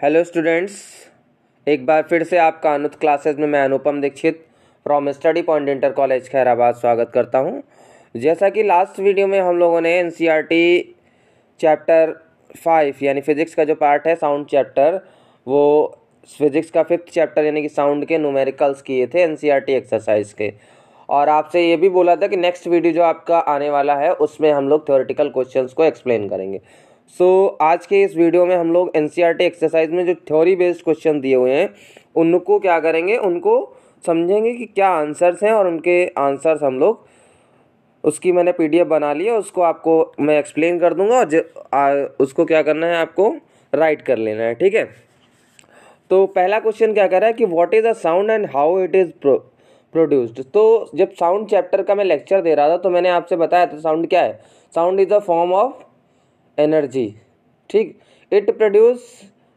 Hello students, एक बार फिर से आपका अनुत क्लासेस में मैं Anupam Dikshit from study point inter college Khairabad स्वागत करता हूं। जैसा कि लास्ट वीडियो में हम लोगों ने एनसीईआरटी चैप्टर 5 यानी फिज़िक्स का जो पार्ट है साउंड चैप्टर, वो फिज़िक्स का 5th चैप्टर यानी कि साउंड के न्यूमेरिकल्स किए थे एनसीईआरटी एक्सरसाइज के। और आपसे ये भी बोला था कि नेक्स्ट वीडियो जो आपका आने वाला है उसमें हम लोग थ्योरेटिकल क्वेश्चंस को एक्सप्लेन करेंगे। आज के इस वीडियो में हम लोग एनसीईआरटी एक्सरसाइज में जो थ्योरी बेस्ड क्वेश्चन दिए हुए हैं उनको क्या करेंगे, उनको समझेंगे कि क्या आंसर्स हैं और उनके आंसर्स हम लोग उसकी मैंने पीडीएफ बना ली है, उसको आपको मैं एक्सप्लेन कर दूंगा और उसको क्या करना है, आपको राइट कर लेना है। ठीक है, तो पहला क्वेश्चन क्या कह रहा है कि what is a sound and how it is produced. तो जब साउंड चैप्टर का मैं लेक्चर दे रहा था तो मैंने आपसे बताया था साउंड क्या है। Sound is a form of energy. ठीक, it produce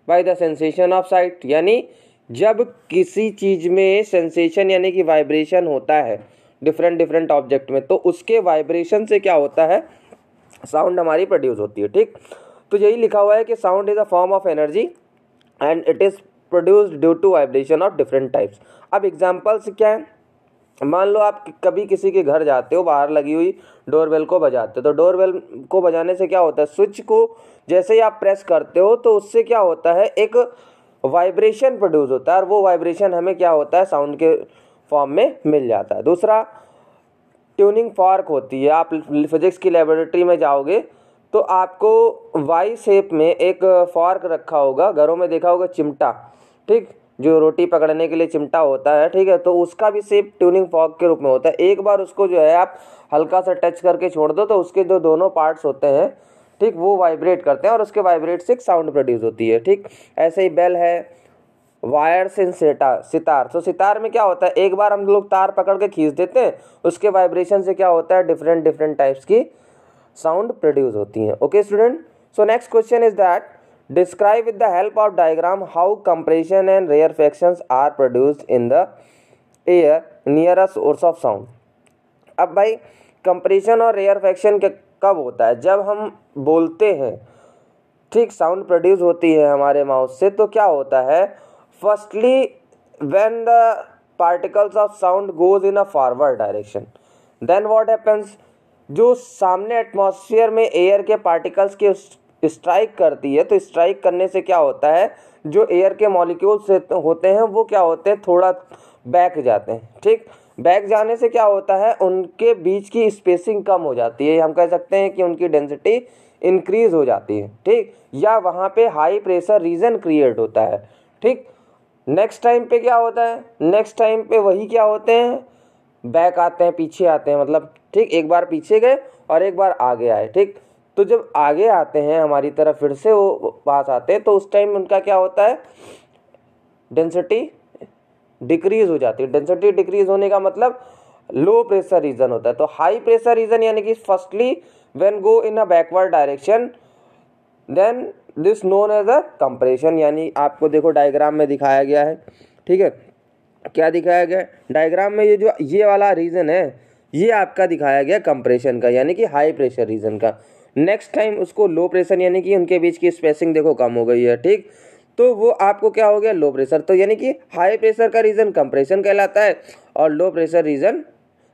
by the sensation of sight, यानी जब किसी चीज़ में सेंसेशन यानी कि वाइब्रेशन होता है डिफरेंट ऑब्जेक्ट में, तो उसके वाइब्रेशन से क्या होता है, साउंड हमारी प्रोड्यूस होती है। ठीक, तो यही लिखा हुआ है कि sound is a form of energy and it is produced due to vibration of different types. अब एग्जाम्पल्स क्या है, मान लो आप कभी किसी के घर जाते हो, बाहर लगी हुई डोरबेल को बजाते हो, तो डोरबेल को बजाने से क्या होता है, स्विच को जैसे ही आप प्रेस करते हो तो उससे क्या होता है, एक वाइब्रेशन प्रोड्यूस होता है और वो वाइब्रेशन हमें क्या होता है, साउंड के फॉर्म में मिल जाता है। दूसरा, ट्यूनिंग फॉर्क होती है। आप फिजिक्स की लेबोरेटरी में जाओगे तो आपको वाई शेप में एक फॉर्क रखा होगा, घरों में देखा होगा चिमटा, ठीक, जो रोटी पकड़ने के लिए चिमटा होता है। ठीक है, तो उसका भी शेप ट्यूनिंग फॉर्क के रूप में होता है। एक बार उसको जो है आप हल्का सा टच करके छोड़ दो तो उसके जो दोनों पार्ट्स होते हैं, ठीक, वो वाइब्रेट करते हैं और उसके वाइब्रेट से एक साउंड प्रोड्यूस होती है। ठीक, ऐसे ही बेल है, वायर्स इन सितार। तो सितार में क्या होता है, एक बार हम लोग तार पकड़ के खींच देते हैं, उसके वाइब्रेशन से क्या होता है, डिफरेंट टाइप्स की साउंड प्रोड्यूस होती हैं। Okay student, so next question is that describe with the help of diagram how compression and rarefactions are produced in the air near a source of sound। अब भाई compression और rarefaction कब होता है, जब हम बोलते हैं, ठीक, साउंड प्रोड्यूस होती है हमारे माउथ से, तो क्या होता है, firstly when the particles of sound goes in a forward direction, then what happens, जो सामने एटमॉस्फेयर में एयर के पार्टिकल्स के स्ट्राइक करती है, तो स्ट्राइक करने से क्या होता है, जो एयर के मॉलिक्यूल्स होते हैं वो क्या होते हैं, थोड़ा बैक जाते हैं। ठीक, बैक जाने से क्या होता है, उनके बीच की स्पेसिंग कम हो जाती है, हम कह सकते हैं कि उनकी डेंसिटी इंक्रीज हो जाती है। ठीक, या वहाँ पे हाई प्रेशर रीजन क्रिएट होता है। ठीक, नेक्स्ट टाइम पे क्या होता है, नेक्स्ट टाइम पे वही क्या होते हैं, बैक आते हैं, पीछे आते हैं, मतलब ठीक, एक बार पीछे गए और एक बार आगे आए। ठीक, तो जब आगे आते हैं हमारी तरफ, फिर से वो पास आते हैं, तो उस टाइम उनका क्या होता है, डेंसिटी डिक्रीज हो जाती है। डेंसिटी डिक्रीज होने का मतलब लो प्रेशर रीजन होता है। तो हाई प्रेशर रीजन यानी कि firstly when go in a backward direction, then this known as a compression. यानी आपको देखो डायग्राम में दिखाया गया है, ठीक है, क्या दिखाया गया है डायग्राम में, ये वाला रीजन है, ये आपका दिखाया गया कंप्रेशन का, यानी कि हाई प्रेशर रीजन का। नेक्स्ट टाइम उसको लो प्रेशर, यानी कि उनके बीच की स्पेसिंग देखो कम हो गई है। ठीक, तो वो आपको क्या हो गया, लो प्रेशर। तो यानी कि हाई प्रेशर का रीजन कंप्रेशन कहलाता है और लो प्रेशर रीजन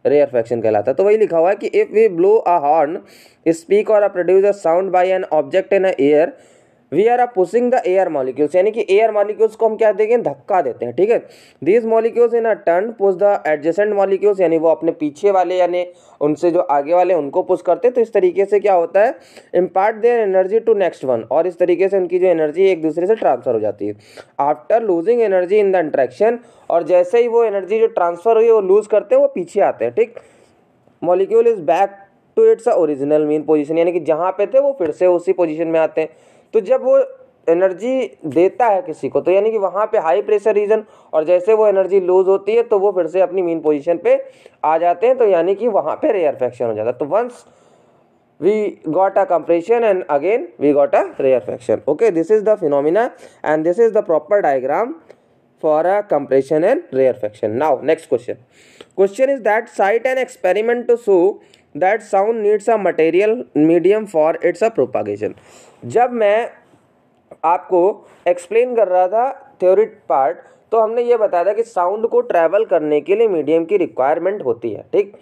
रेयरफैक्शन कहलाता है। तो वही लिखा हुआ है कि if we blow a horn, speak or produce a sound by an object in air, we are pushing the air molecules, यानी कि एयर मॉलिक्यूल्स को हम क्या देंगे, धक्का देते हैं। ठीक है, these molecules in a turn push the adjacent molecules, यानी वो अपने पीछे वाले यानी उनसे जो आगे वाले उनको पुश करते हैं। तो इस तरीके से क्या होता है, impart their energy to next one, और इस तरीके से उनकी जो एनर्जी एक दूसरे से ट्रांसफर हो जाती है। After losing energy in the interaction, और जैसे ही वो एनर्जी जो ट्रांसफर हुई वो लूज करते हैं, वो पीछे आते हैं। ठीक, molecule is back to its original mean position, यानी कि जहाँ पे थे वो फिर से उसी पोजीशन में आते हैं। तो जब वो एनर्जी देता है किसी को, तो यानी कि वहाँ पे हाई प्रेशर रीजन, और जैसे वो एनर्जी लूज होती है तो वो फिर से अपनी मीन पोजीशन पे आ जाते हैं, तो यानी कि वहाँ पे रेयरफैक्शन हो जाता है। तो once we got a compression and again we got a rarefaction. Okay, this is the phenomena and this is the proper diagram for a compression and rarefaction. Now next question is that cite an experiment to show that sound needs a material medium for its a propagation। जब मैं आपको explain कर रहा था theory part, तो हमने ये बताया था कि साउंड को ट्रैवल करने के लिए मीडियम की रिक्वायरमेंट होती है। ठीक,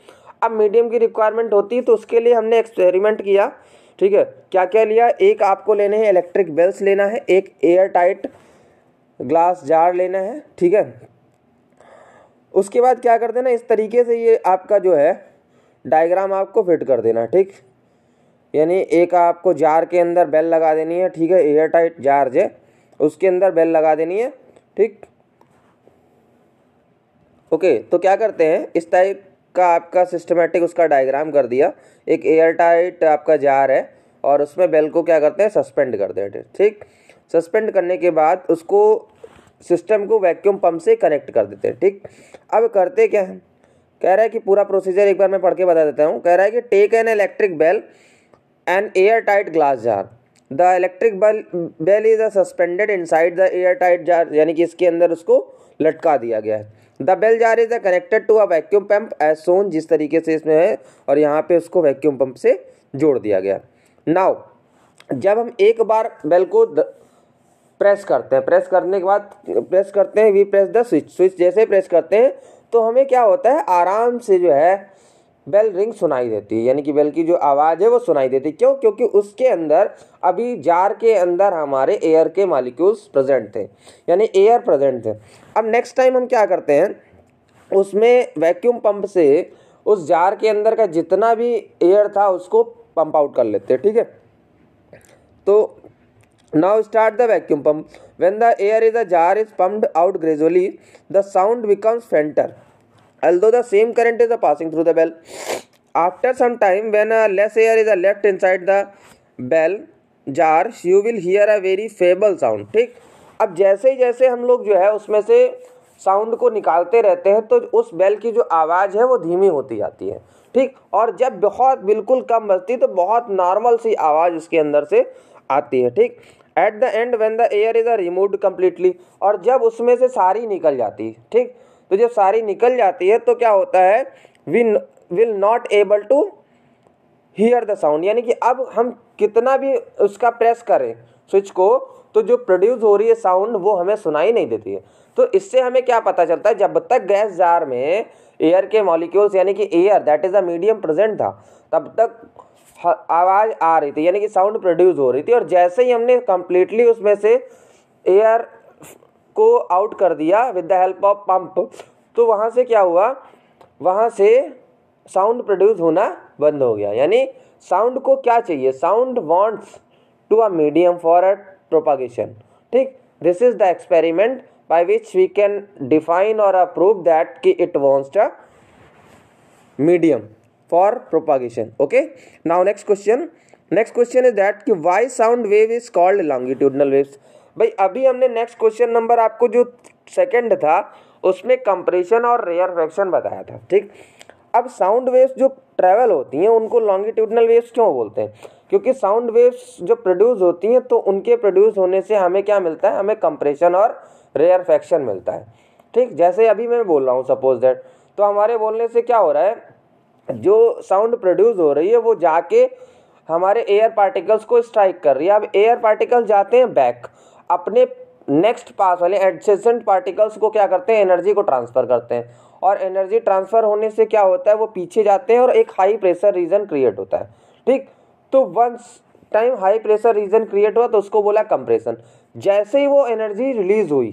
अब मीडियम की रिक्वायरमेंट होती है तो उसके लिए हमने एक्सपेरिमेंट किया। ठीक है, क्या क्या लिया, एक आपको लेने हैं इलेक्ट्रिक बेल्स लेना है, एक एयर टाइट ग्लास जार लेना है। ठीक है, उसके बाद क्या कर देना, इस तरीके से ये आपका जो है डायग्राम आपको फिट कर देना। ठीक, यानी एक आपको जार के अंदर बेल लगा देनी है। ठीक है, एयर टाइट जार है उसके अंदर बेल लगा देनी है। ठीक, ओके, तो क्या करते हैं, इस टाइप का आपका सिस्टमेटिक उसका डायग्राम कर दिया। एक एयर टाइट आपका जार है और उसमें बेल को क्या करते हैं, सस्पेंड कर देते हैं। ठीक, सस्पेंड करने के बाद उसको सिस्टम को वैक्यूम पंप से कनेक्ट कर देते हैं। ठीक, अब करते क्या है, कह रहा है कि पूरा प्रोसीजर एक बार मैं पढ़ के बता देता हूँ। कह रहा है कि take an electric bell an air tight glass jar, the electric bell is suspended inside the air tight jar, यानी कि इसके अंदर उसको लटका दिया गया है। The bell jar is connected to a vacuum pump as shown, जिस तरीके से इसमें है, और यहाँ पे उसको वैक्यूम पंप से जोड़ दिया गया। नाउ जब हम एक बार बेल को प्रेस करते हैं, प्रेस करने के बाद प्रेस करते हैं, we press the switch, switch जैसे प्रेस करते हैं तो हमें क्या होता है, आराम से जो है बेल रिंग सुनाई देती है, यानी कि बेल की जो आवाज़ है वो सुनाई देती है। क्यों? क्योंकि उसके अंदर अभी जार के अंदर हमारे एयर के मॉलिक्यूल्स प्रेजेंट थे, यानी एयर प्रेजेंट थे। अब नेक्स्ट टाइम हम क्या करते हैं, उसमें वैक्यूम पंप से उस जार के अंदर का जितना भी एयर था उसको पंप आउट कर लेते हैं। ठीक है, तो now start the vacuum pump. When the air in the jar is pumped out gradually, the sound becomes fainter, although the same current is passing through the bell. After some time, when less air is left inside the bell jar, you will hear a very feeble sound. ठीक, अब जैसे ही जैसे हम लोग जो है उसमें से साउंड को निकालते रहते हैं तो उस बेल की जो आवाज़ है वो धीमी होती जाती है। ठीक, और जब बहुत बिल्कुल कम बजती तो बहुत नॉर्मल सी आवाज़ उसके अंदर से आती है। ठीक, at the end when the air is removed completely, और जब उसमें से सारी निकल जाती है। ठीक, तो जब सारी निकल जाती है तो क्या होता है, we will not able to hear the sound, यानी कि अब हम कितना भी उसका प्रेस करें स्विच को तो जो प्रोड्यूस हो रही है साउंड वो हमें सुनाई नहीं देती है। तो इससे हमें क्या पता चलता है, जब तक गैस जार में एयर के मॉलिक्यूल्स यानी कि air that is a medium present था तब तक आवाज़ आ रही थी, यानी कि साउंड प्रोड्यूस हो रही थी। और जैसे ही हमने कम्प्लीटली उसमें से एयर को आउट कर दिया with the help of pump, तो वहाँ से क्या हुआ, वहाँ से साउंड प्रोड्यूस होना बंद हो गया। यानी साउंड को क्या चाहिए, sound wants to a medium for a propagation. ठीक, this is the experiment by which we can define और प्रूव दैट कि it wants a medium for propagation. Okay, now next question is that कि why sound wave is called longitudinal waves। भाई अभी हमने next question number आपको जो second था उसमें कंप्रेशन और रेयरफैक्शन बताया था। ठीक, अब साउंड वेव्स जो ट्रैवल होती हैं उनको लॉन्गिट्यूडनल वेव्स क्यों बोलते हैं, क्योंकि साउंड वेव्स जो प्रोड्यूस होती हैं तो उनके प्रोड्यूस होने से हमें क्या मिलता है, हमें कंप्रेशन और रेयरफैक्शन मिलता है। ठीक, जैसे अभी मैं बोल रहा हूँ सपोज दैट, तो हमारे बोलने से क्या हो रहा है, जो साउंड प्रोड्यूस हो रही है वो जाके हमारे एयर पार्टिकल्स को स्ट्राइक कर रही है। अब एयर पार्टिकल्स जाते हैं बैक, अपने नेक्स्ट पास वाले एडजेसेंट पार्टिकल्स को क्या करते हैं, एनर्जी को ट्रांसफ़र करते हैं, और एनर्जी ट्रांसफ़र होने से क्या होता है, वो पीछे जाते हैं और एक हाई प्रेशर रीजन क्रिएट होता है। ठीक, तो once time high pressure region create हुआ तो उसको बोला कंप्रेशन। जैसे ही वो एनर्जी रिलीज हुई,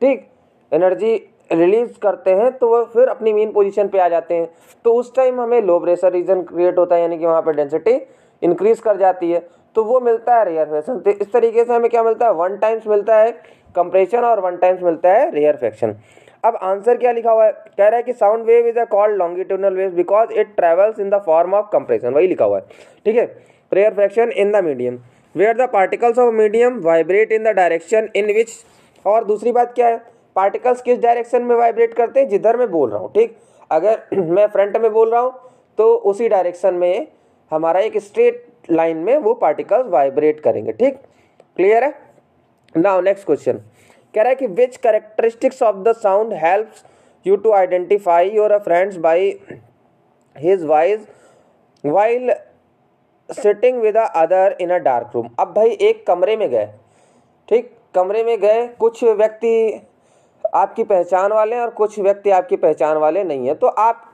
ठीक, एनर्जी रिलीज करते हैं तो वो फिर अपनी मेन पोजीशन पे आ जाते हैं, तो उस टाइम हमें लो प्रेशर रीजन क्रिएट होता है, यानी कि वहाँ पे डेंसिटी इंक्रीज कर जाती है, तो वो मिलता है रेयरफैक्शन। तो इस तरीके से हमें क्या मिलता है, वन टाइम्स मिलता है कंप्रेशन और वन टाइम्स मिलता है रेयरफैक्शन। अब आंसर क्या लिखा हुआ है, कह रहा है कि sound wave is a called longitudinal wave because it travels in the form of compression, वही लिखा हुआ है। ठीक है, rarefaction in the medium where the particles of medium vibrate in the direction in which, और दूसरी बात क्या है, पार्टिकल्स किस डायरेक्शन में वाइब्रेट करते हैं, जिधर मैं बोल रहा हूँ। ठीक, अगर मैं फ्रंट में बोल रहा हूँ तो उसी डायरेक्शन में हमारा एक स्ट्रेट लाइन में वो पार्टिकल्स वाइब्रेट करेंगे। ठीक, क्लियर है। नाउ नेक्स्ट क्वेश्चन कह रहा है कि which characteristics of the sound helps you to identify your friends by his voice while sitting with a other in a dark room. अब भाई एक कमरे में गए, ठीक, कमरे में गए, कुछ व्यक्ति आपकी पहचान वाले हैं और कुछ व्यक्ति आपकी पहचान वाले नहीं है, तो आप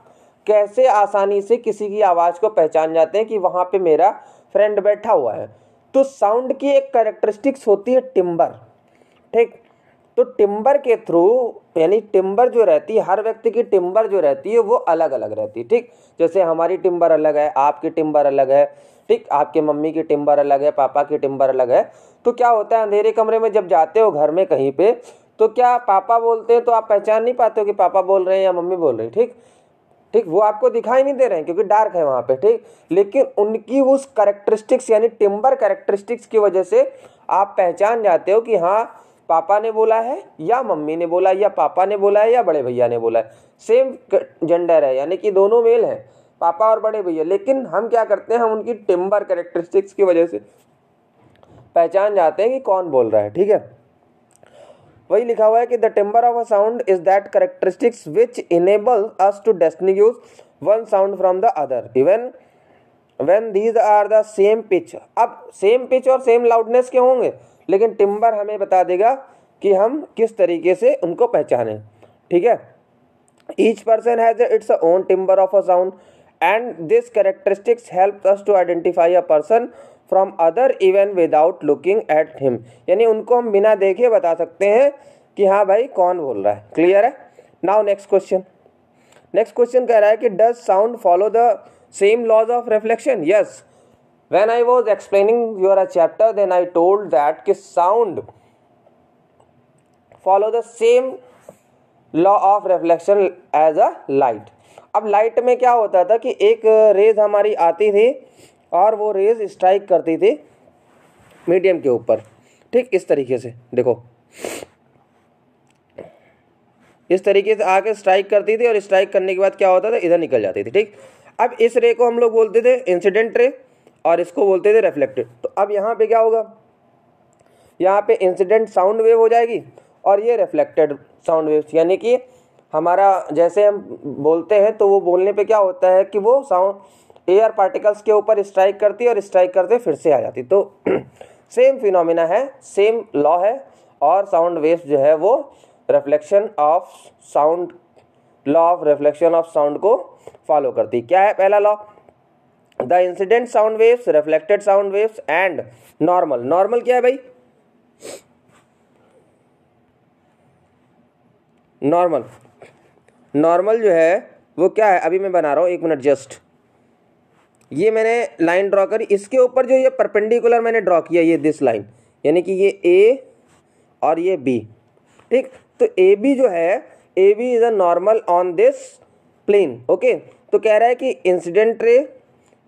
कैसे आसानी से किसी की आवाज़ को पहचान जाते हैं कि वहाँ पे मेरा फ्रेंड बैठा हुआ है? तो साउंड की एक कैरेक्टरिस्टिक्स होती है टिम्बर। ठीक, तो टिम्बर के थ्रू, यानी टिम्बर जो रहती है, हर व्यक्ति की टिम्बर जो रहती है वो अलग अलग रहती है। ठीक, जैसे हमारी टिम्बर अलग है, आपकी टिम्बर अलग है, ठीक, आपके मम्मी की टिम्बर अलग है, पापा की टिम्बर अलग है। तो क्या होता है, अंधेरे कमरे में जब जाते हो घर में कहीं पे, तो क्या पापा बोलते हैं तो आप पहचान नहीं पाते हो कि पापा बोल रहे हैं या मम्मी बोल रही है। ठीक ठीक, वो आपको दिखाई नहीं दे रहे हैं क्योंकि डार्क है वहाँ पे। ठीक, लेकिन उनकी उस कैरेक्टरिस्टिक्स यानी टिम्बर कैरेक्टरिस्टिक्स की वजह से आप पहचान जाते हो कि हाँ पापा ने बोला है या मम्मी ने बोला, या पापा ने बोला है या बड़े भैया ने बोला है। सेम जेंडर है, यानी कि दोनों मेल हैं, पापा और बड़े भैया, लेकिन हम क्या करते हैं, हम उनकी टिम्बर कैरेक्टरिस्टिक्स की वजह से पहचान जाते हैं कि कौन बोल रहा है। ठीक है, वही लिखा हुआ है कि the timbre of a sound is that characteristics which enable us to distinguish one sound from the other even when these are the same pitch. अब सेम पिच और सेम लाउडनेस के होंगे, लेकिन टिम्बर हमें बता देगा कि हम किस तरीके से उनको पहचानें। ठीक है, each person has its own timbre of a sound and this characteristics help us to identify a person from other even without looking at him, यानी उनको हम बिना देखे बता सकते हैं कि हाँ भाई कौन बोल रहा है। क्लियर है? Now next question. Next question कह रहा है कि does sound follow the same laws of reflection? Yes, when I was explaining your chapter then I told that कि sound follow the same law of reflection as a light. अब light में क्या होता था कि एक रेज हमारी आती थी और वो रेज स्ट्राइक करती थी मीडियम के ऊपर। ठीक, इस तरीके से देखो, इस तरीके से आके स्ट्राइक करती थी और स्ट्राइक करने के बाद क्या होता था, इधर निकल जाती थी। ठीक, अब इस रे को हम लोग बोलते थे इंसिडेंट रे और इसको बोलते थे रिफ्लेक्टेड। तो अब यहाँ पे क्या होगा, यहाँ पे इंसिडेंट साउंड वेव हो जाएगी और ये रिफ्लेक्टेड साउंड वेव, यानी कि हमारा जैसे हम बोलते हैं तो वो बोलने पे क्या होता है कि वो साउंड एयर पार्टिकल्स के ऊपर स्ट्राइक करती है और स्ट्राइक करते फिर से आ जाती। तो सेम फिनोमिना है, सेम लॉ है, और साउंड वेव्स जो है वो reflection of sound, law of reflection of sound को फॉलो करती। क्या है पहला law? The incident sound waves, reflected sound waves and normal. Normal क्या है भाई? नॉर्मल जो है वो क्या है, अभी मैं बना रहा हूँ, एक मिनट जस्ट। ये मैंने लाइन ड्रॉ करी, इसके ऊपर जो ये परपेंडिकुलर मैंने ड्रॉ किया, ये दिस लाइन, यानी कि ये ए और ये बी। ठीक, तो ए बी जो है, A B is a normal on this plane. Okay, तो कह रहा है कि इंसिडेंट रे,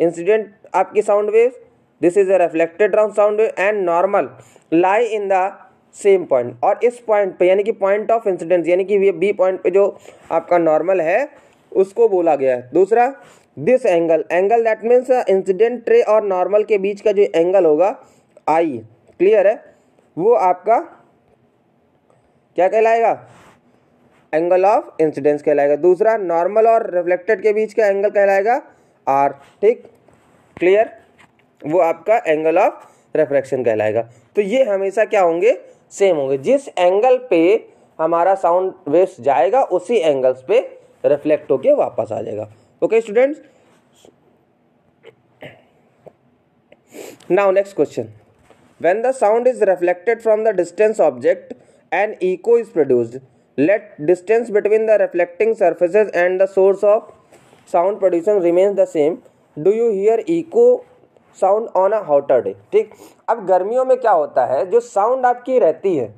इंसिडेंट आपकी sound wave, this is a reflected sound wave and normal lie in the same point. और इस पॉइंट पे, यानी कि पॉइंट ऑफ इंसिडेंस, यानी कि ये बी पॉइंट पे जो आपका नॉर्मल है उसको बोला गया है। दूसरा, this angle, angle that means incident ray और नॉर्मल के बीच का जो एंगल होगा आई, क्लियर है, वो आपका क्या कहलाएगा? एंगल ऑफ इंसिडेंस कहलाएगा। दूसरा, नॉर्मल और रिफ्लेक्टेड के बीच का एंगल कहलाएगा आर। ठीक, क्लियर, वो आपका एंगल ऑफ रिफ्रैक्शन कहलाएगा। तो ये हमेशा क्या होंगे? सेम होंगे। जिस एंगल पे हमारा साउंड वेव्स जाएगा उसी एंगल्स पे रिफ्लेक्ट होके वापस आ जाएगा। Okay students, now next question. When the sound is reflected from the distance object an echo is produced, let distance between the reflecting surfaces and the source of sound producing remains the same, do you hear echo sound on a hotter day? ठीक, अब गर्मियों में क्या होता है, जो sound आपकी रहती है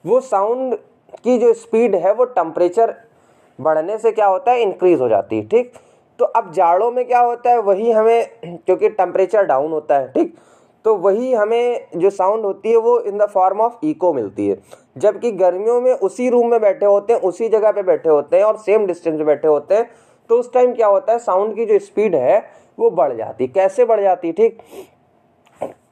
वो साउंड की जो स्पीड है वो टेम्परेचर बढ़ने से क्या होता है, इंक्रीज हो जाती है। ठीक, तो अब जाड़ों में क्या होता है, वही हमें, क्योंकि टेम्परेचर डाउन होता है, ठीक, तो वही हमें जो साउंड होती है वो in the form of echo मिलती है। जबकि गर्मियों में उसी रूम में बैठे होते हैं, उसी जगह पे बैठे होते हैं और सेम डिस्टेंस पे बैठे होते हैं, तो उस टाइम क्या होता है, साउंड की जो स्पीड है वो बढ़ जाती है। कैसे बढ़ जाती है? ठीक,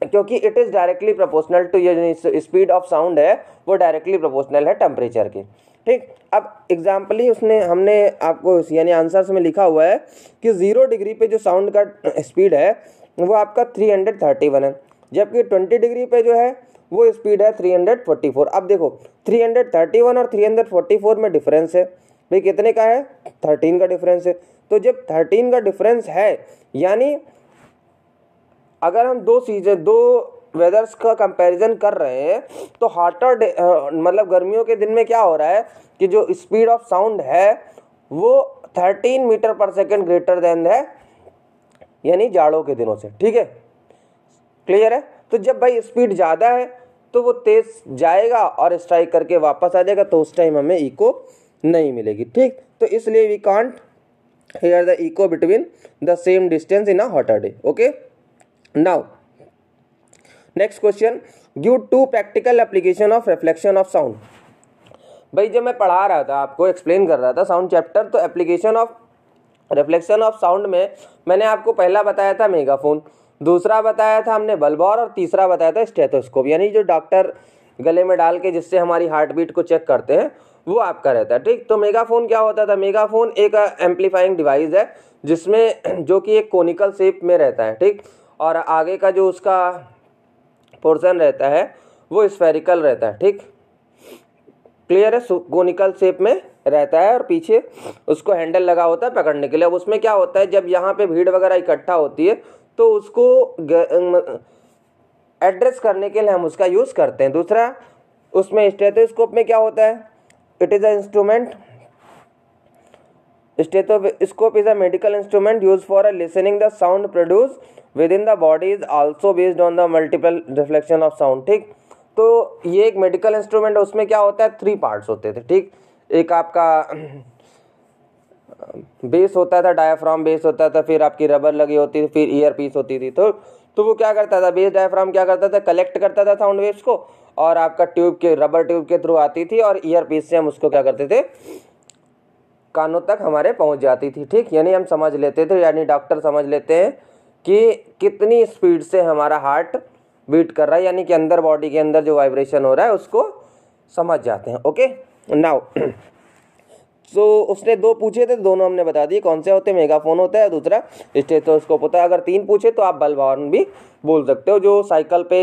क्योंकि it is directly proportional to, ये स्पीड ऑफ साउंड है वो डायरेक्टली प्रोपोर्शनल है टेम्परेचर के। ठीक, अब एग्जाम्पल ही उसने हमने आपको यानी आंसर्स में लिखा हुआ है कि 0 डिग्री पे जो साउंड का स्पीड है वो आपका 331 है, जबकि 20 डिग्री पे जो है वो स्पीड है 344। अब देखो 331 और 344 में डिफरेंस है भाई, कितने का है, 13 का डिफरेंस है। तो जब 13 का डिफरेंस है, यानी अगर हम दो वेदर्स का कंपैरिजन कर रहे हैं तो हॉटर मतलब गर्मियों के दिन में क्या हो रहा है कि जो स्पीड ऑफ साउंड है वो 13 मीटर पर सेकेंड ग्रेटर देन है, यानी जाड़ों के दिनों से। ठीक है, क्लियर है। तो जब भाई स्पीड ज़्यादा है तो वो तेज जाएगा और स्ट्राइक करके वापस आ जाएगा, तो उस टाइम हमें इको नहीं मिलेगी। ठीक, तो इसलिए we can't hear the echo between the same distance in a hotter day. Okay, now next question, give 2 practical application of reflection of sound. भाई जब मैं पढ़ा रहा था, आपको एक्सप्लेन कर रहा था साउंड चैप्टर, तो application of reflection of sound में मैंने आपको पहला बताया था मेगाफोन, दूसरा बताया था हमने बल्बौर, और तीसरा बताया था स्टेथोस्कोप, यानी जो डॉक्टर गले में डाल के जिससे हमारी हार्ट बीट को चेक करते हैं वो आपका रहता है। ठीक, तो मेगाफोन क्या होता था, मेगाफोन एक एम्पलीफाइंग डिवाइस है जिसमें जो कि एक कोनिकल शेप में रहता है। ठीक, और आगे का जो उसका पोर्शन रहता है वो स्फेरिकल रहता है। ठीक, क्लियर है, कोनिकल शेप में रहता है और पीछे उसको हैंडल लगा होता है पकड़ने के लिए। अब उसमें क्या होता है, जब यहाँ पे भीड़ वगैरह इकट्ठा होती है तो उसको एड्रेस करने के लिए हम उसका यूज़ करते हैं। दूसरा, उसमें स्टेथोस्कोप में क्या होता है, it is a instrument, stethoscope is a medical instrument use for listening the sound produce with in the body is also based on the multiple reflection of sound. ठीक, तो ये एक मेडिकल इंस्ट्रूमेंट है, उसमें क्या होता है, 3 पार्ट्स होते थे। ठीक, एक आपका बेस होता था, डायाफ्राम बेस होता था, फिर आपकी रबर लगी होती थी, फिर ईयर पीस होती थी। तो वो क्या करता था, बेस डायाफ्राम क्या करता था, कलेक्ट करता था साउंड वेव्स को, और आपका ट्यूब के रबर ट्यूब के थ्रू आती थी, और ईयर पीस से हम उसको क्या करते थे, कानों तक हमारे पहुंच जाती थी। ठीक, यानी हम समझ लेते थे, यानी डॉक्टर समझ लेते हैं कि कितनी स्पीड से हमारा हार्ट बीट कर रहा है, यानी कि अंदर बॉडी के अंदर जो वाइब्रेशन हो रहा है उसको समझ जाते हैं। ओके, नाउ तो उसने 2 पूछे थे, दोनों हमने बता दिए कौन से होते हैं, मेगाफोन होता है, दूसरा स्टेथोस्कोप होता है। अगर 3 पूछे तो आप बल्ब हॉर्न भी बोल सकते हो, जो साइकिल पे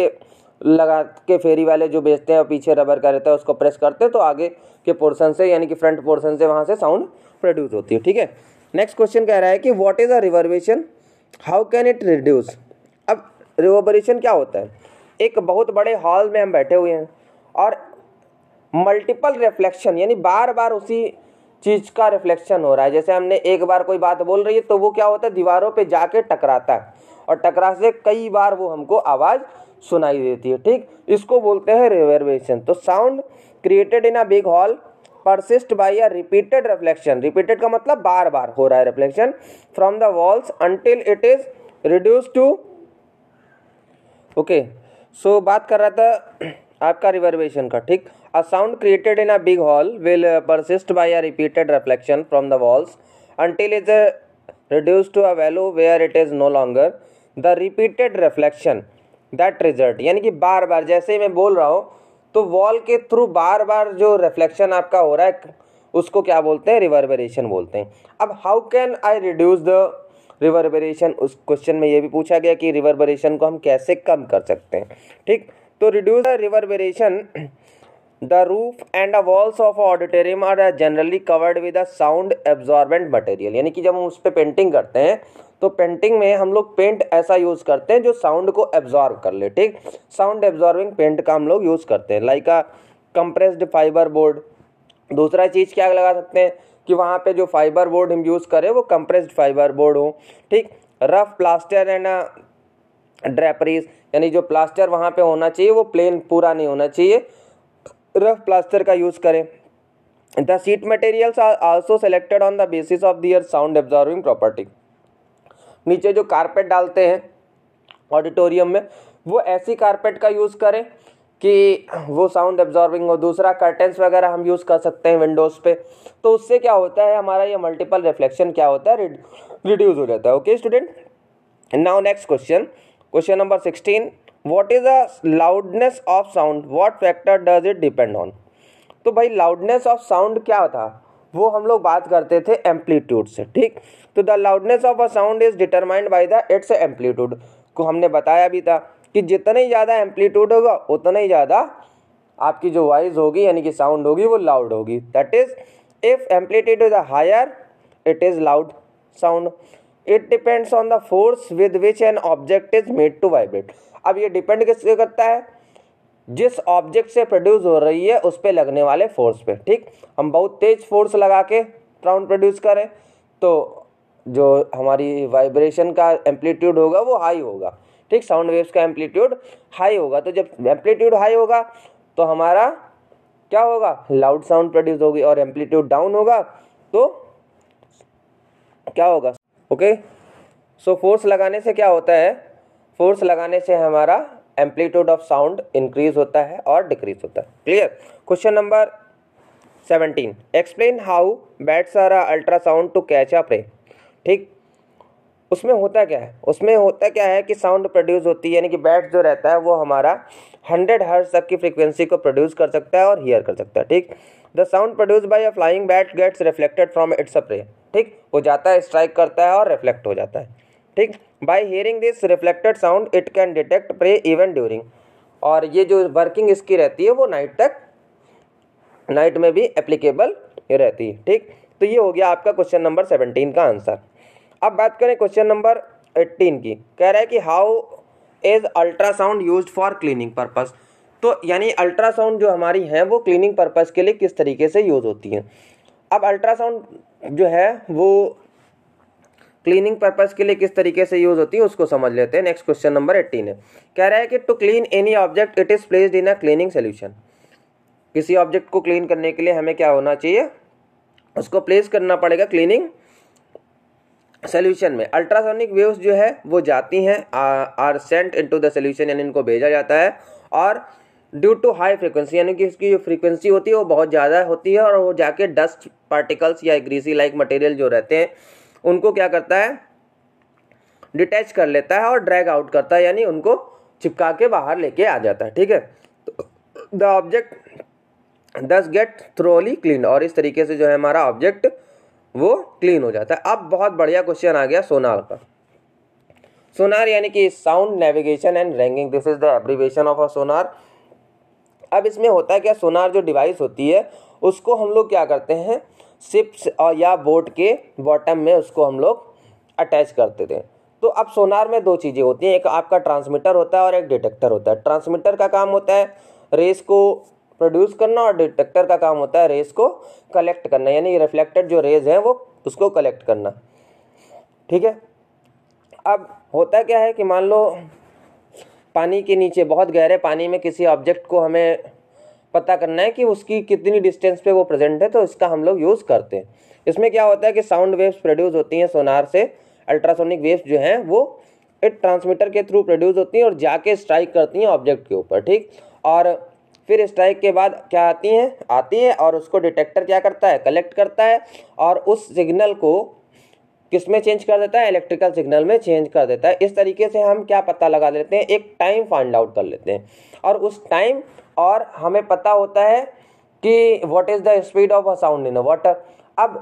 लगा के फेरी वाले जो बेचते हैं और पीछे रबर का रहता है, उसको प्रेस करते हैं तो आगे के पोर्शन से, यानी कि फ्रंट पोर्शन से वहाँ से साउंड प्रोड्यूस होती है। ठीक है, नेक्स्ट क्वेश्चन कह रहा है कि what is a reverberation, how can it reduce. अब रिवर्बरेशन क्या होता है, एक बहुत बड़े हॉल में हम बैठे हुए हैं और मल्टीपल रिफ्लेक्शन, यानी बार बार उसी चीज का रिफ्लेक्शन हो रहा है। जैसे हमने एक बार कोई बात बोल रही है तो वो क्या होता है, दीवारों पे जाके टकराता है, और टकरा से कई बार वो हमको आवाज सुनाई देती है। ठीक, इसको बोलते हैं रिवर्बरेशन। तो sound created in a big hall persist by a repeated reflection, repeated का मतलब बार बार हो रहा है reflection, from the walls until it is reduce to. Okay, so बात कर रहा था आपका रिवर्बरेशन का। ठीक, a sound created in a big hall will persist by a repeated reflection from the walls until is reduced to a value where it is no longer the repeated reflection that result, यानी कि बार बार जैसे ही मैं बोल रहा हूँ तो wall के through बार बार जो रिफ्लेक्शन आपका हो रहा है उसको क्या बोलते हैं, रिवर्बरेशन बोलते हैं। अब how can I reduce the reverberation, उस क्वेश्चन में ये भी पूछा गया कि रिवर्बरेशन को हम कैसे कम कर सकते हैं। ठीक, तो reduce the reverberation, the roof and the walls of a auditorium are generally covered with a sound absorbent material, यानी कि जब हम उस पर पेंटिंग करते हैं तो पेंटिंग में हम लोग पेंट ऐसा यूज़ करते हैं जो साउंड को एब्जॉर्ब कर ले। ठीक, साउंड एब्जॉर्बिंग पेंट का हम लोग यूज़ करते हैं, लाइक अ कंप्रेस्ड फाइबर बोर्ड। दूसरा चीज़ क्या लगा सकते हैं कि वहाँ पे जो फाइबर बोर्ड हम यूज़ करें वो कंप्रेस्ड फाइबर बोर्ड हो। ठीक, रफ प्लास्टर एंड ड्रेपरीज, यानी जो प्लास्टर वहाँ पे होना चाहिए वो प्लेन पूरा नहीं होना चाहिए, रफ प्लास्टर का यूज करें। The seat materials are also selected on the basis of their sound absorbing property. नीचे जो कारपेट डालते हैं ऑडिटोरियम में वो ऐसी कारपेट का यूज करें कि वो साउंड एब्जॉर्बिंग हो। दूसरा, कर्टेंस वगैरह हम यूज कर सकते हैं विंडोज पे, तो उससे क्या होता है हमारा ये मल्टीपल रिफ्लेक्शन क्या होता है, रिड्यूस हो जाता है। Okay student, now next question, question number 16, What is the loudness of sound? What factor does it depend on? तो भाई लाउडनेस ऑफ साउंड क्या था, वो हम लोग बात करते थे एम्पलीट्यूड से। ठीक, तो the loudness of a sound is determined by the it's amplitude, को हमने बताया भी था कि जितना ही ज़्यादा एम्पलीट्यूड होगा उतना ही ज़्यादा आपकी जो वॉइस होगी यानी कि साउंड होगी वो लाउड होगी। That is if amplitude is higher it is loud sound. It depends on the force with which an object is made to vibrate. अब ये डिपेंड किससे करता है, जिस ऑब्जेक्ट से प्रोड्यूस हो रही है उस पे लगने वाले फोर्स पे। ठीक, हम बहुत तेज फोर्स लगा के साउंड प्रोड्यूस करें तो जो हमारी वाइब्रेशन का एम्पलीट्यूड होगा वो हाई होगा। ठीक, साउंड वेव्स का एम्पलीट्यूड हाई होगा। तो जब एम्पलीट्यूड हाई होगा तो हमारा क्या होगा, लाउड साउंड प्रोड्यूस होगी, और एम्पलीट्यूड डाउन होगा तो क्या होगा। ओके, सो फोर्स लगाने से क्या होता है, फोर्स लगाने से हमारा एम्पलीट्यूड ऑफ साउंड इंक्रीज होता है और डिक्रीज होता है। Clear. Question number 17, explain how bats are ultrasound to catch a prey. ठीक, उसमें होता क्या है, उसमें होता क्या है कि साउंड प्रोड्यूस होती है, यानी कि बैट जो रहता है वो हमारा 100 हर्ट्ज तक की फ्रीक्वेंसी को प्रोड्यूस कर सकता है और हियर कर सकता है। ठीक, the sound produce by a flying bat gets reflected from its prey. ठीक, वो जाता है, स्ट्राइक करता है और रिफ्लेक्ट हो जाता है। ठीक, by hearing this reflected sound it can detect prey even during. और ये जो वर्किंग इसकी रहती है वो नाइट में भी एप्लीकेबल रहती है। ठीक, तो ये हो गया आपका क्वेश्चन नंबर 17 का आंसर। अब बात करें क्वेश्चन नंबर 18 की। कह रहा है कि how is ultrasound used for cleaning purpose. तो यानी अल्ट्रासाउंड जो हमारी हैं वो क्लीनिंग पर्पस के लिए किस तरीके से यूज होती हैं। अब अल्ट्रासाउंड जो है वो क्लीनिंग पर्पस के लिए किस तरीके से यूज होती है उसको समझ लेते हैं। नेक्स्ट क्वेश्चन नंबर 18 है, कह रहा है कि to clean any object it is placed in a cleaning solution. किसी ऑब्जेक्ट को क्लीन करने के लिए हमें क्या होना चाहिए, उसको प्लेस करना पड़ेगा क्लीनिंग सोल्यूशन में। अल्ट्रासोनिक वेव्स जो है वो जाती हैं, are sent into the solution, यानी इनको भेजा जाता है, और ड्यू टू हाई फ्रीक्वेंसी यानी कि इसकी जो फ्रीक्वेंसी होती है वो बहुत ज़्यादा होती है, और वो जाके डस्ट पार्टिकल्स या ग्रीसी लाइक मटेरियल जो रहते हैं उनको क्या करता है, डिटैच कर लेता है और ड्रैग आउट करता है, यानी उनको चिपका के बाहर लेके आ जाता है। ठीक है, द ऑब्जेक्ट दस गेट थ्रोली क्लीन, और इस तरीके से जो है हमारा ऑब्जेक्ट वो क्लीन हो जाता है। अब बहुत बढ़िया क्वेश्चन आ गया सोनार का। सोनार यानी कि sound navigation and ranking, this is the abbreviation of a sonar. अब इसमें होता है क्या, सोनार जो डिवाइस होती है उसको हम लोग क्या करते हैं, शिप्स और या बोट के बॉटम में उसको हम लोग अटैच करते थे। तो अब सोनार में दो चीज़ें होती हैं, एक आपका ट्रांसमीटर होता है और एक डिटेक्टर होता है। ट्रांसमीटर का काम होता है रेस को प्रोड्यूस करना, और डिटेक्टर का काम होता है रेस को कलेक्ट करना, यानी रिफ्लेक्टेड जो रेज हैं वो उसको कलेक्ट करना। ठीक है, अब होता क्या है कि मान लो पानी के नीचे, बहुत गहरे पानी में किसी ऑब्जेक्ट को हमें पता करना है कि उसकी कितनी डिस्टेंस पे वो प्रेजेंट है, तो इसका हम लोग यूज़ करते हैं। इसमें क्या होता है कि साउंड वेव्स प्रोड्यूस होती हैं सोनार से, अल्ट्रासोनिक वेव्स जो हैं वो एक ट्रांसमीटर के थ्रू प्रोड्यूस होती हैं और जाके स्ट्राइक करती हैं ऑब्जेक्ट के ऊपर। ठीक, और फिर स्ट्राइक के बाद क्या आती हैं और उसको डिटेक्टर क्या करता है, कलेक्ट करता है, और उस सिग्नल को किस में चेंज कर देता है, इलेक्ट्रिकल सिग्नल में चेंज कर देता है। इस तरीके से हम क्या पता लगा लेते हैं, एक टाइम फाइंड आउट कर लेते हैं, और उस टाइम और हमें पता होता है कि what is the speed of a sound in a water. अब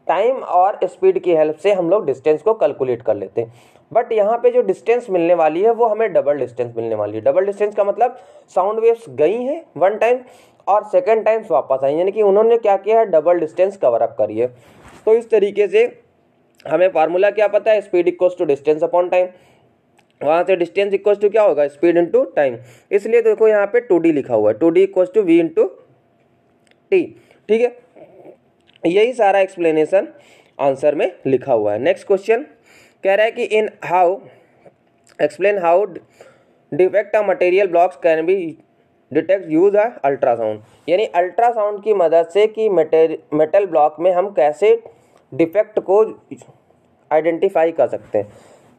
टाइम और स्पीड की हेल्प से हम लोग डिस्टेंस को कैलकुलेट कर लेते हैं। बट यहाँ पे जो डिस्टेंस मिलने वाली है वो हमें डबल डिस्टेंस मिलने वाली है। डबल डिस्टेंस का मतलब साउंड वेव्स गई हैं वन टाइम और सेकेंड टाइम्स वापस आई, यानी कि उन्होंने क्या किया है, डबल डिस्टेंस कवर अप करी है। तो इस तरीके से हमें फार्मूला क्या पता है, speed equals to distance upon time. वहाँ से डिस्टेंस इक्वल्स टू क्या होगा, स्पीड इंटू टाइम। इसलिए देखो यहाँ पे 2D लिखा हुआ है, 2D equals to V into T. ठीक है, यही सारा एक्सप्लेनेशन आंसर में लिखा हुआ है। नेक्स्ट क्वेश्चन कह रहा है कि in how explain how defect of material blocks can be detect use है अल्ट्रासाउंड, यानी अल्ट्रासाउंड की मदद से कि मेटल ब्लॉक में हम कैसे डिफेक्ट को आइडेंटिफाई कर सकते हैं।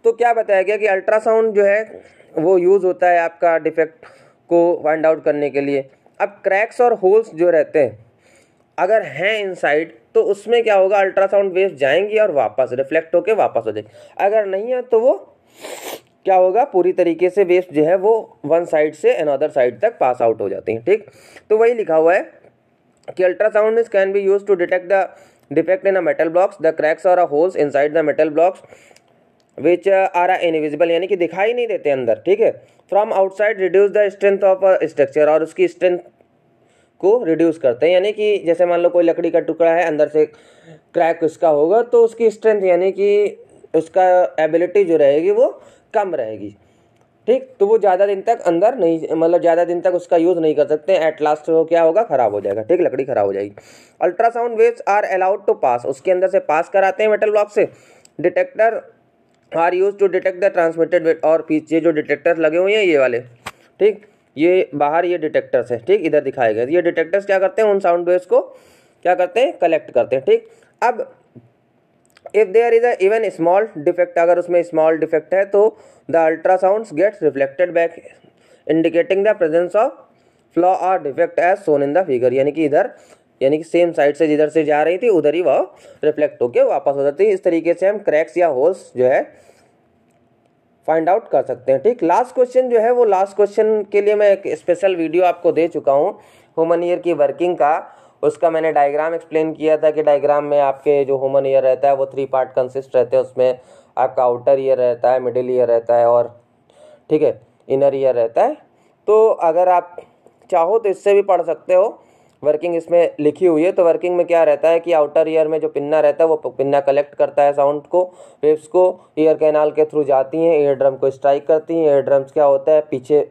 तो क्या बताया गया कि अल्ट्रासाउंड जो है वो यूज़ होता है आपका डिफेक्ट को फाइंड आउट करने के लिए। अब क्रैक्स और होल्स जो रहते हैं अगर हैं इनसाइड तो उसमें क्या होगा, अल्ट्रासाउंड वेव्स जाएंगी और वापस रिफ्लेक्ट होके वापस हो जाएगी। अगर नहीं है तो वो क्या होगा, पूरी तरीके से वेव्स जो है वो वन साइड से अनदर साइड तक पास आउट हो जाती हैं। ठीक, तो वही लिखा हुआ है कि ultrasound is can be use to detect the defect in a metal blocks, the cracks और holes inside the metal blocks which are invisible, यानी कि दिखाई नहीं देते अंदर। ठीक है, from outside reduce the strength of a structure, और उसकी स्ट्रेंथ को रिड्यूस करते हैं। यानी कि जैसे मान लो कोई लकड़ी का टुकड़ा है, अंदर से क्रैक उसका होगा तो उसकी स्ट्रेंथ यानी कि उसका एबिलिटी जो रहेगी वो कम रहेगी, ठीक। तो वो ज़्यादा दिन तक अंदर नहीं, मतलब ज़्यादा दिन तक उसका यूज़ नहीं कर सकते, एट लास्ट वो क्या होगा, ख़राब हो जाएगा, ठीक, लकड़ी ख़राब हो जाएगी। Ultrasound waves are allowed to pass, उसके अंदर से पास कराते हैं मेटल ब्लॉक से। Detector are use to detect the transmitted wave, और पीछे जो डिटेक्टर्स लगे हुए हैं ये वाले, ठीक, ये बाहर ये डिटेक्टर्स है, ठीक, इधर दिखाए गए। ये डिटेक्टर्स क्या करते हैं, उन साउंड वेव्स को क्या करते हैं, कलेक्ट करते हैं, ठीक। अब if there is even small defect, अगर उसमें स्मॉल डिफेक्ट है तो the ultrasounds gets reflected back indicating the presence of flaw और defect as shown in the figure. यानी कि इधर, यानी कि सेम साइड से जिधर से जा रही थी उधर ही वह रिफ्लेक्ट होकर वापस हो जाती है। इस तरीके से हम क्रैक्स या होल्स जो है फाइंड आउट कर सकते हैं, ठीक। लास्ट क्वेश्चन जो है वो, लास्ट क्वेश्चन के लिए मैं एक स्पेशल वीडियो आपको दे चुका हूँ ह्यूमन ईयर की वर्किंग का। उसका मैंने डायग्राम एक्सप्लेन किया था कि डायग्राम में आपके जो ह्यूमन ईयर रहता है वो 3 पार्ट कंसिस्ट रहते हैं। उसमें आपका आउटर ईयर रहता है, मिडिल ईयर रहता है और, ठीक है, इनर ईयर रहता है। तो अगर आप चाहो तो इससे भी पढ़ सकते हो, वर्किंग इसमें लिखी हुई है। तो वर्किंग में क्या रहता है कि आउटर ईयर में जो पिन्ना रहता है वो पिन्ना कलेक्ट करता है साउंड को, वेव्स को, ईयर कैनाल के थ्रू जाती हैं, ईयर ड्रम को स्ट्राइक करती हैं। ईयर ड्रम्स क्या होता है, पीछे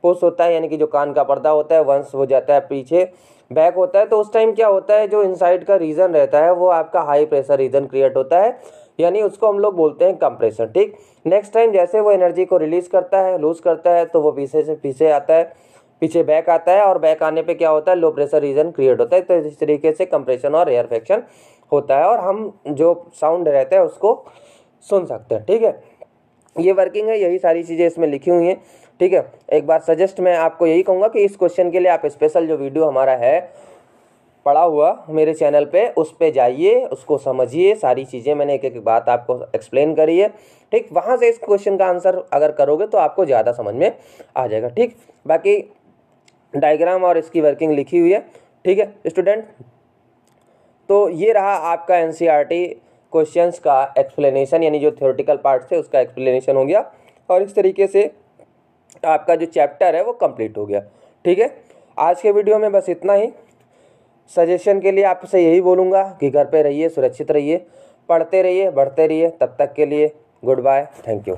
पुश होता है, यानी कि जो कान का पर्दा होता है वंस वो जाता है पीछे, बैक होता है। तो उस टाइम क्या होता है, जो इनसाइड का रीजन रहता है वो आपका हाई प्रेशर रीजन क्रिएट होता है, यानी उसको हम लोग बोलते हैं कंप्रेशन, ठीक। नेक्स्ट टाइम जैसे वो एनर्जी को रिलीज करता है, लूज करता है, तो वो पीछे से पीछे आता है, पीछे बैक आता है, और बैक आने पे क्या होता है, लो प्रेशर रीजन क्रिएट होता है। तो इस तरीके से कंप्रेशन और रेयरफेक्शन होता है और हम जो साउंड रहता है उसको सुन सकते हैं, ठीक है। ये वर्किंग है, यही सारी चीज़ें इसमें लिखी हुई हैं, ठीक है। एक बार सजेस्ट मैं आपको यही कहूँगा कि इस क्वेश्चन के लिए आप स्पेशल जो वीडियो हमारा है पड़ा हुआ मेरे चैनल पे, उस पे जाइए, उसको समझिए, सारी चीज़ें मैंने एक एक बात आपको एक्सप्लेन करी है, ठीक। वहाँ से इस क्वेश्चन का आंसर अगर करोगे तो आपको ज़्यादा समझ में आ जाएगा, ठीक। बाकी डायग्राम और इसकी वर्किंग लिखी हुई है, ठीक है स्टूडेंट। तो ये रहा आपका एनसीईआरटी क्वेश्चंस का एक्सप्लेनेशन, यानी जो थ्योरेटिकल पार्ट थे उसका एक्सप्लेनेशन हो गया, और इस तरीके से आपका जो चैप्टर है वो कंप्लीट हो गया, ठीक है। आज के वीडियो में बस इतना ही। सजेशन के लिए आपसे यही बोलूँगा कि घर पे रहिए, सुरक्षित रहिए, पढ़ते रहिए, बढ़ते रहिए। तब तक के लिए गुड बाय, थैंक यू।